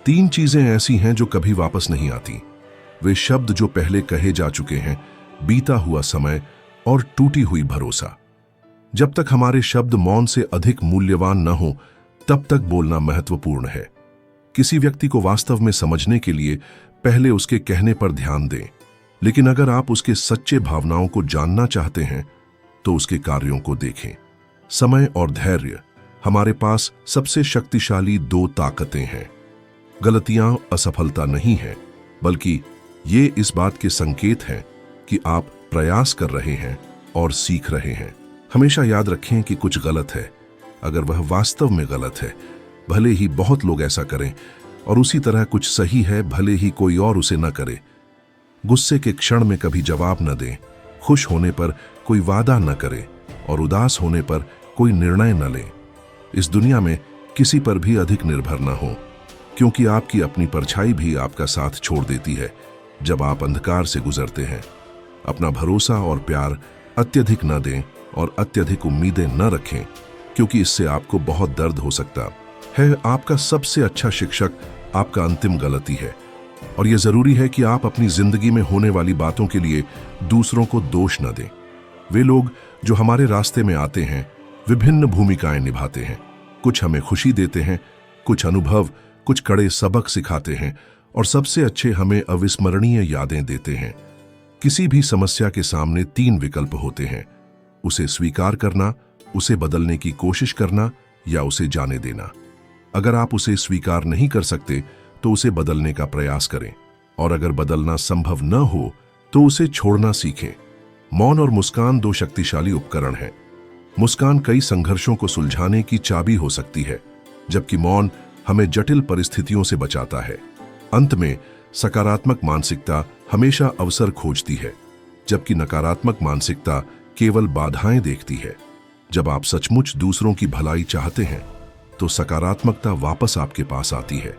तीन चीजें ऐसी हैं जो कभी वापस नहीं आती। वे शब्द जो पहले कहे जा चुके हैं, बीता हुआ समय और टूटी हुई भरोसा। जब तक हमारे शब्द मौन से अधिक मूल्यवान न हो, तब तक बोलना महत्वपूर्ण है। किसी व्यक्ति को वास्तव में समझने के लिए पहले उसके कहने पर ध्यान दें, लेकिन अगर आप उसके सच्चे भावनाओं को जानना चाहते हैं तो उसके कार्यों को देखें। समय और धैर्य हमारे पास सबसे शक्तिशाली दो ताकतें हैं। गलतियां असफलता नहीं है, बल्कि ये इस बात के संकेत हैं कि आप प्रयास कर रहे हैं और सीख रहे हैं। हमेशा याद रखें कि कुछ गलत है अगर वह वास्तव में गलत है, भले ही बहुत लोग ऐसा करें, और उसी तरह कुछ सही है भले ही कोई और उसे न करे। गुस्से के क्षण में कभी जवाब न दें, खुश होने पर कोई वादा न करें और उदास होने पर कोई निर्णय न लें। इस दुनिया में किसी पर भी अधिक निर्भर न हो, क्योंकि आपकी अपनी परछाई भी आपका साथ छोड़ देती है जब आप अंधकार से गुजरते हैं। अपना भरोसा और प्यार अत्यधिक न दें और अत्यधिक उम्मीदें न रखें, क्योंकि इससे आपको बहुत दर्द हो सकता है। आपका सबसे अच्छा शिक्षक आपका अंतिम गलती है, और यह जरूरी है कि आप अपनी जिंदगी में होने वाली बातों के लिए दूसरों को दोष न दें। वे लोग जो हमारे रास्ते में आते हैं विभिन्न भूमिकाएं निभाते हैं। कुछ हमें खुशी देते हैं, कुछ अनुभव, कुछ कड़े सबक सिखाते हैं, और सबसे अच्छे हमें अविस्मरणीय यादें देते हैं। किसी भी समस्या के सामने तीन विकल्प होते हैं: उसे स्वीकार करना, उसे बदलने की कोशिश करना, या उसे जाने देना। अगर आप उसे स्वीकार नहीं कर सकते तो उसे बदलने का प्रयास करें, और अगर बदलना संभव न हो तो उसे छोड़ना सीखें। मौन और मुस्कान दो शक्तिशाली उपकरण हैं। मुस्कान कई संघर्षों को सुलझाने की चाबी हो सकती है, जबकि मौन हमें जटिल परिस्थितियों से बचाता है। अंत में सकारात्मक मानसिकता हमेशा अवसर खोजती है, जबकि नकारात्मक मानसिकता केवल बाधाएं देखती है। जब आप सचमुच दूसरों की भलाई चाहते हैं तो सकारात्मकता वापस आपके पास आती है।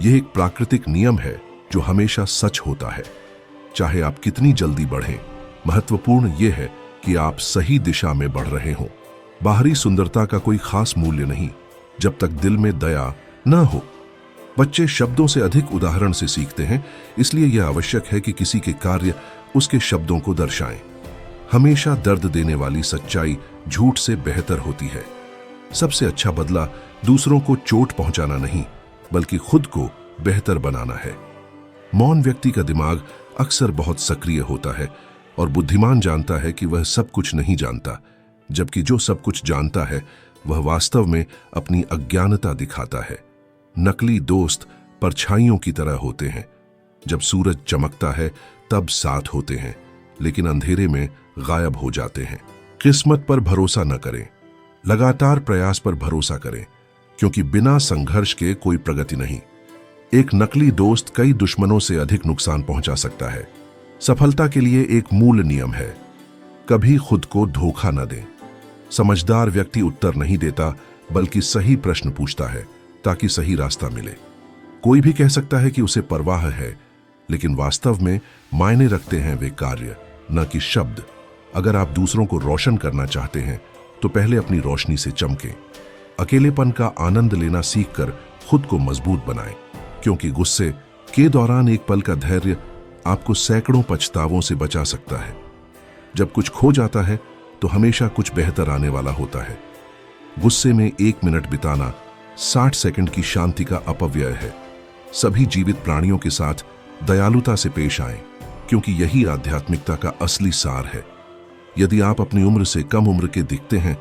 यह एक प्राकृतिक नियम है जो हमेशा सच होता है, चाहे आप कितनी जल्दी बढ़ें। महत्वपूर्ण यह है कि आप सही दिशा में बढ़ रहे हों। बाहरी सुंदरता का कोई खास मूल्य नहीं जब तक दिल में दया न हो। बच्चे शब्दों से अधिक उदाहरण से सीखते हैं, इसलिए यह आवश्यक है कि किसी के कार्य उसके शब्दों को दर्शाएं। हमेशा दर्द देने वाली सच्चाई झूठ से बेहतर होती है। सबसे अच्छा बदला दूसरों को चोट पहुंचाना नहीं, बल्कि खुद को बेहतर बनाना है। मौन व्यक्ति का दिमाग अक्सर बहुत सक्रिय होता है, और बुद्धिमान जानता है कि वह सब कुछ नहीं जानता, जबकि जो सब कुछ जानता है वह वास्तव में अपनी अज्ञानता दिखाता है। नकली दोस्त परछाइयों की तरह होते हैं। जब सूरज चमकता है तब साथ होते हैं, लेकिन अंधेरे में गायब हो जाते हैं। किस्मत पर भरोसा न करें, लगातार प्रयास पर भरोसा करें, क्योंकि बिना संघर्ष के कोई प्रगति नहीं। एक नकली दोस्त कई दुश्मनों से अधिक नुकसान पहुंचा सकता है। सफलता के लिए एक मूल नियम है: कभी खुद को धोखा न दें। समझदार व्यक्ति उत्तर नहीं देता, बल्कि सही प्रश्न पूछता है ताकि सही रास्ता मिले। कोई भी कह सकता है कि उसे परवाह है, लेकिन वास्तव में मायने रखते हैं वे कार्य, न कि शब्द। अगर आप दूसरों को रोशन करना चाहते हैं तो पहले अपनी रोशनी से चमकें। अकेलेपन का आनंद लेना सीखकर खुद को मजबूत बनाएं, क्योंकि गुस्से के दौरान एक पल का धैर्य आपको सैकड़ों पछतावों से बचा सकता है। जब कुछ खो जाता है तो हमेशा कुछ बेहतर आने वाला होता है। गुस्से में 1 मिनट बिताना 60 सेकंड की शांति का अपव्यय है। सभी जीवित प्राणियों के साथ दयालुता से पेश आएं, क्योंकि यही आध्यात्मिकता का असली सार है। यदि आप अपनी उम्र से कम उम्र के दिखते हैं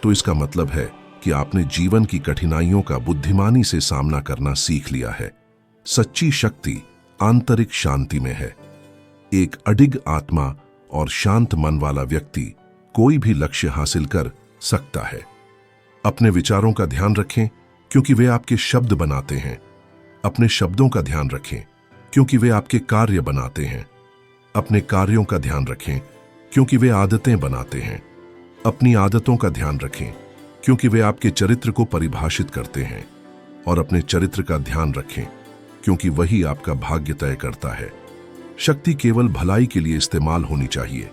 तो इसका मतलब है कि आपने जीवन की कठिनाइयों का बुद्धिमानी से सामना करना सीख लिया है। सच्ची शक्ति आंतरिक शांति में है। एक अडिग आत्मा और शांत मन वाला व्यक्ति कोई भी लक्ष्य हासिल कर सकता है। अपने विचारों का ध्यान रखें, क्योंकि वे आपके शब्द बनाते हैं। अपने शब्दों का ध्यान रखें, क्योंकि वे आपके कार्य बनाते हैं। अपने कार्यों का ध्यान रखें, क्योंकि वे आदतें बनाते हैं। अपनी आदतों का ध्यान रखें, क्योंकि वे आपके चरित्र को परिभाषित करते हैं। और अपने चरित्र का ध्यान रखें, क्योंकि वही आपका भाग्य तय करता है। शक्ति केवल भलाई के लिए इस्तेमाल होनी चाहिए।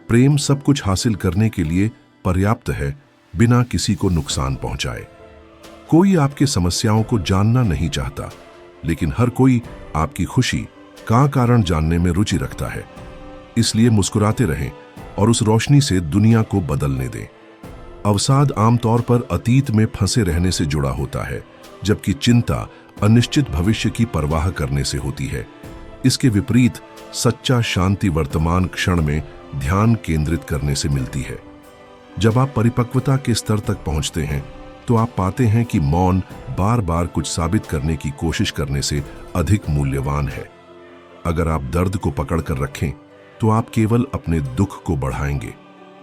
प्रेम सब कुछ हासिल करने के लिए पर्याप्त है, बिना किसी को नुकसान पहुंचाए। कोई आपके समस्याओं को जानना नहीं चाहता, लेकिन हर कोई आपकी खुशी का कारण जानने में रुचि रखता है। इसलिए मुस्कुराते रहें और उस रोशनी से दुनिया को बदलने दें। अवसाद आमतौर पर अतीत में फंसे रहने से जुड़ा होता है, जबकि चिंता अनिश्चित भविष्य की परवाह करने से होती है। इसके विपरीत सच्चा शांति वर्तमान क्षण में ध्यान केंद्रित करने से मिलती है। जब आप परिपक्वता के स्तर तक पहुंचते हैं तो आप पाते हैं कि मौन बार बार कुछ साबित करने की कोशिश करने से अधिक मूल्यवान है। अगर आप दर्द को पकड़कर रखें तो आप केवल अपने दुख को बढ़ाएंगे,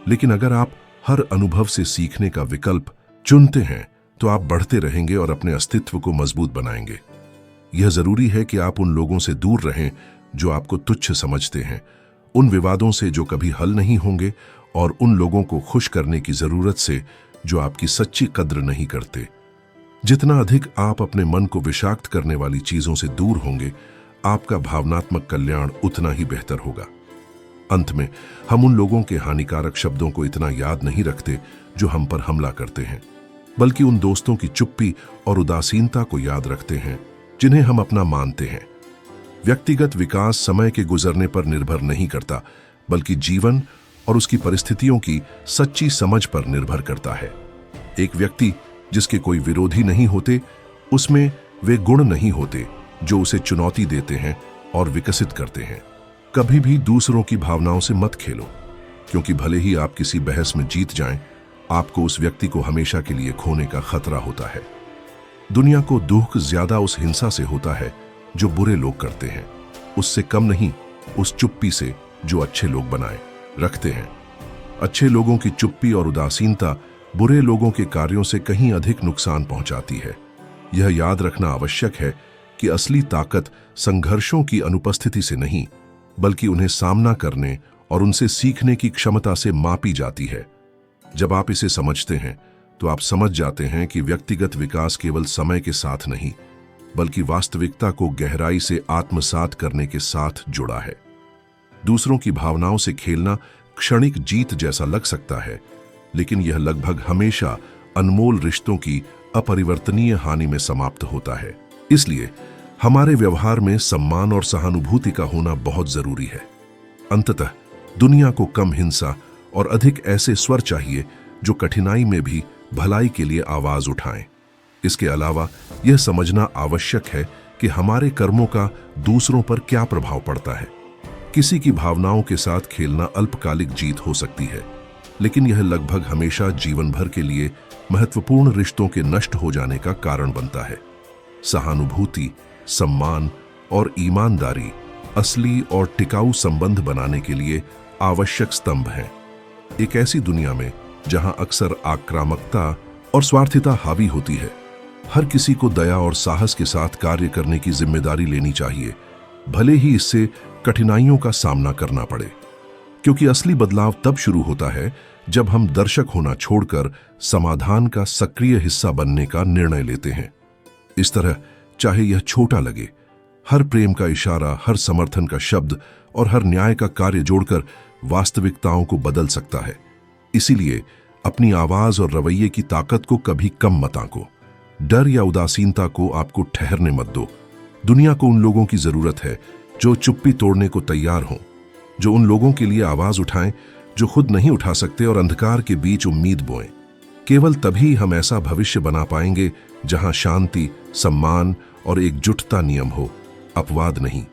लेकिन अगर आप हर अनुभव से सीखने का विकल्प चुनते हैं तो आप बढ़ते रहेंगे और अपने अस्तित्व को मजबूत बनाएंगे। यह जरूरी है कि आप उन लोगों से दूर रहें जो आपको तुच्छ समझते हैं, उन विवादों से जो कभी हल नहीं होंगे, और उन लोगों को खुश करने की जरूरत से जो आपकी सच्ची कद्र नहीं करते। जितना अधिक आप अपने मन को विषाक्त करने वाली चीजों से दूर होंगे, आपका भावनात्मक कल्याण उतना ही बेहतर होगा। अंत में, हम उन लोगों के हानिकारक शब्दों को इतना याद नहीं रखते जो हम पर हमला करते हैं, बल्कि उन दोस्तों की चुप्पी और उदासीनता को याद रखते हैं जिन्हें हम अपना मानते हैं। व्यक्तिगत विकास समय के गुजरने पर निर्भर नहीं करता, बल्कि जीवन और उसकी परिस्थितियों की सच्ची समझ पर निर्भर करता है। एक व्यक्ति जिसके कोई विरोधी नहीं होते, उसमें वे गुण नहीं होते जो उसे चुनौती देते हैं और विकसित करते हैं। कभी भी दूसरों की भावनाओं से मत खेलो, क्योंकि भले ही आप किसी बहस में जीत जाएं, आपको उस व्यक्ति को हमेशा के लिए खोने का खतरा होता है। दुनिया को दुख ज्यादा उस हिंसा से होता है जो बुरे लोग करते हैं, उससे कम नहीं उस चुप्पी से जो अच्छे लोग बनाए रखते हैं। अच्छे लोगों की चुप्पी और उदासीनता बुरे लोगों के कार्यों से कहीं अधिक नुकसान पहुंचाती है। यह याद रखना आवश्यक है कि असली ताकत संघर्षों की अनुपस्थिति से नहीं, बल्कि उन्हें सामना करने और उनसे सीखने की क्षमता से मापी जाती है। जब आप इसे समझते हैं तो आप समझ जाते हैं कि व्यक्तिगत विकास केवल समय के साथ नहीं, बल्कि वास्तविकता को गहराई से आत्मसात करने के साथ जुड़ा है। दूसरों की भावनाओं से खेलना क्षणिक जीत जैसा लग सकता है, लेकिन यह लगभग हमेशा अनमोल रिश्तों की अपरिवर्तनीय हानि में समाप्त होता है। इसलिए हमारे व्यवहार में सम्मान और सहानुभूति का होना बहुत जरूरी है। अंततः दुनिया को कम हिंसा और अधिक ऐसे स्वर चाहिए जो कठिनाई में भी भलाई के लिए आवाज उठाएं। इसके अलावा यह समझना आवश्यक है कि हमारे कर्मों का दूसरों पर क्या प्रभाव पड़ता है। किसी की भावनाओं के साथ खेलना अल्पकालिक जीत हो सकती है, लेकिन यह लगभग हमेशा जीवन भर के लिए महत्वपूर्ण रिश्तों के नष्ट हो जाने का कारण बनता है। सहानुभूति, सम्मान और ईमानदारी असली और टिकाऊ संबंध बनाने के लिए आवश्यक स्तंभ हैं। एक ऐसी दुनिया में जहां अक्सर आक्रामकता और स्वार्थिता हावी होती है, हर किसी को दया और साहस के साथ कार्य करने की जिम्मेदारी लेनी चाहिए, भले ही इससे कठिनाइयों का सामना करना पड़े। क्योंकि असली बदलाव तब शुरू होता है जब हम दर्शक होना छोड़कर समाधान का सक्रिय हिस्सा बनने का निर्णय लेते हैं। इस तरह, चाहे यह छोटा लगे, हर प्रेम का इशारा, हर समर्थन का शब्द और हर न्याय का कार्य जोड़कर वास्तविकताओं को बदल सकता है। इसीलिए अपनी आवाज और रवैये की ताकत को कभी कम मत आंको। डर या उदासीनता को आपको ठहरने मत दो। दुनिया को उन लोगों की जरूरत है जो चुप्पी तोड़ने को तैयार हों, जो उन लोगों के लिए आवाज उठाएं जो खुद नहीं उठा सकते और अंधकार के बीच उम्मीद बोएं। केवल तभी हम ऐसा भविष्य बना पाएंगे जहां शांति, सम्मान और एकजुटता नियम हो, अपवाद नहीं।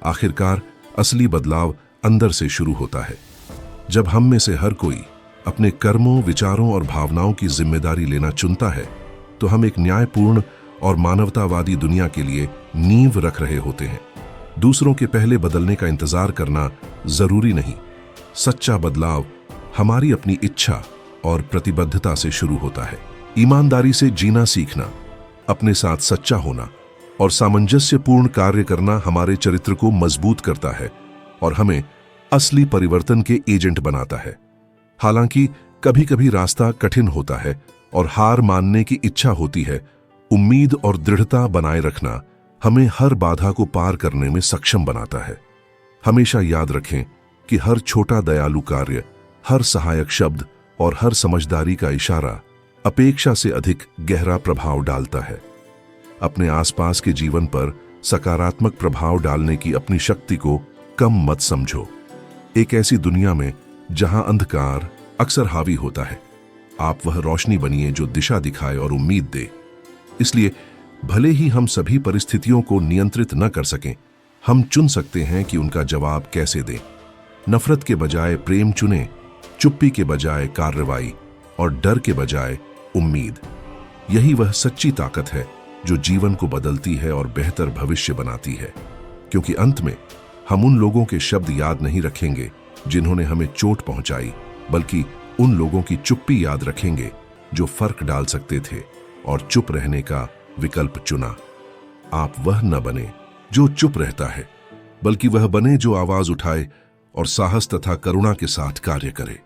आखिरकार असली बदलाव अंदर से शुरू होता है। जब हम में से हर कोई अपने कर्मों, विचारों और भावनाओं की जिम्मेदारी लेना चुनता है, तो हम एक न्यायपूर्ण और मानवतावादी दुनिया के लिए नींव रख रहे होते हैं। दूसरों के पहले बदलने का इंतजार करना जरूरी नहीं। सच्चा बदलाव हमारी अपनी इच्छा और प्रतिबद्धता से शुरू होता है। ईमानदारी से जीना सीखना, अपने साथ सच्चा होना और सामंजस्यपूर्ण कार्य करना हमारे चरित्र को मजबूत करता है और हमें असली परिवर्तन के एजेंट बनाता है। हालांकि कभी कभी रास्ता कठिन होता है और हार मानने की इच्छा होती है, उम्मीद और दृढ़ता बनाए रखना हमें हर बाधा को पार करने में सक्षम बनाता है। हमेशा याद रखें कि हर छोटा दयालु कार्य, हर सहायक शब्द और हर समझदारी का इशारा अपेक्षा से अधिक गहरा प्रभाव डालता है। अपने आसपास के जीवन पर सकारात्मक प्रभाव डालने की अपनी शक्ति को कम मत समझो। एक ऐसी दुनिया में जहां अंधकार अक्सर हावी होता है, आप वह रोशनी बनिए जो दिशा दिखाए और उम्मीद दे। इसलिए भले ही हम सभी परिस्थितियों को नियंत्रित न कर सकें, हम चुन सकते हैं कि उनका जवाब कैसे दें। नफरत के बजाय प्रेम चुनें, चुप्पी के बजाय कार्रवाई और डर के बजाय उम्मीद। यही वह सच्ची ताकत है जो जीवन को बदलती है और बेहतर भविष्य बनाती है। क्योंकि अंत में हम उन लोगों के शब्द याद नहीं रखेंगे जिन्होंने हमें चोट पहुंचाई, बल्कि उन लोगों की चुप्पी याद रखेंगे जो फर्क डाल सकते थे और चुप रहने का विकल्प चुना। आप वह न बने जो चुप रहता है, बल्कि वह बने जो आवाज उठाए और साहस तथा करुणा के साथ कार्य करे।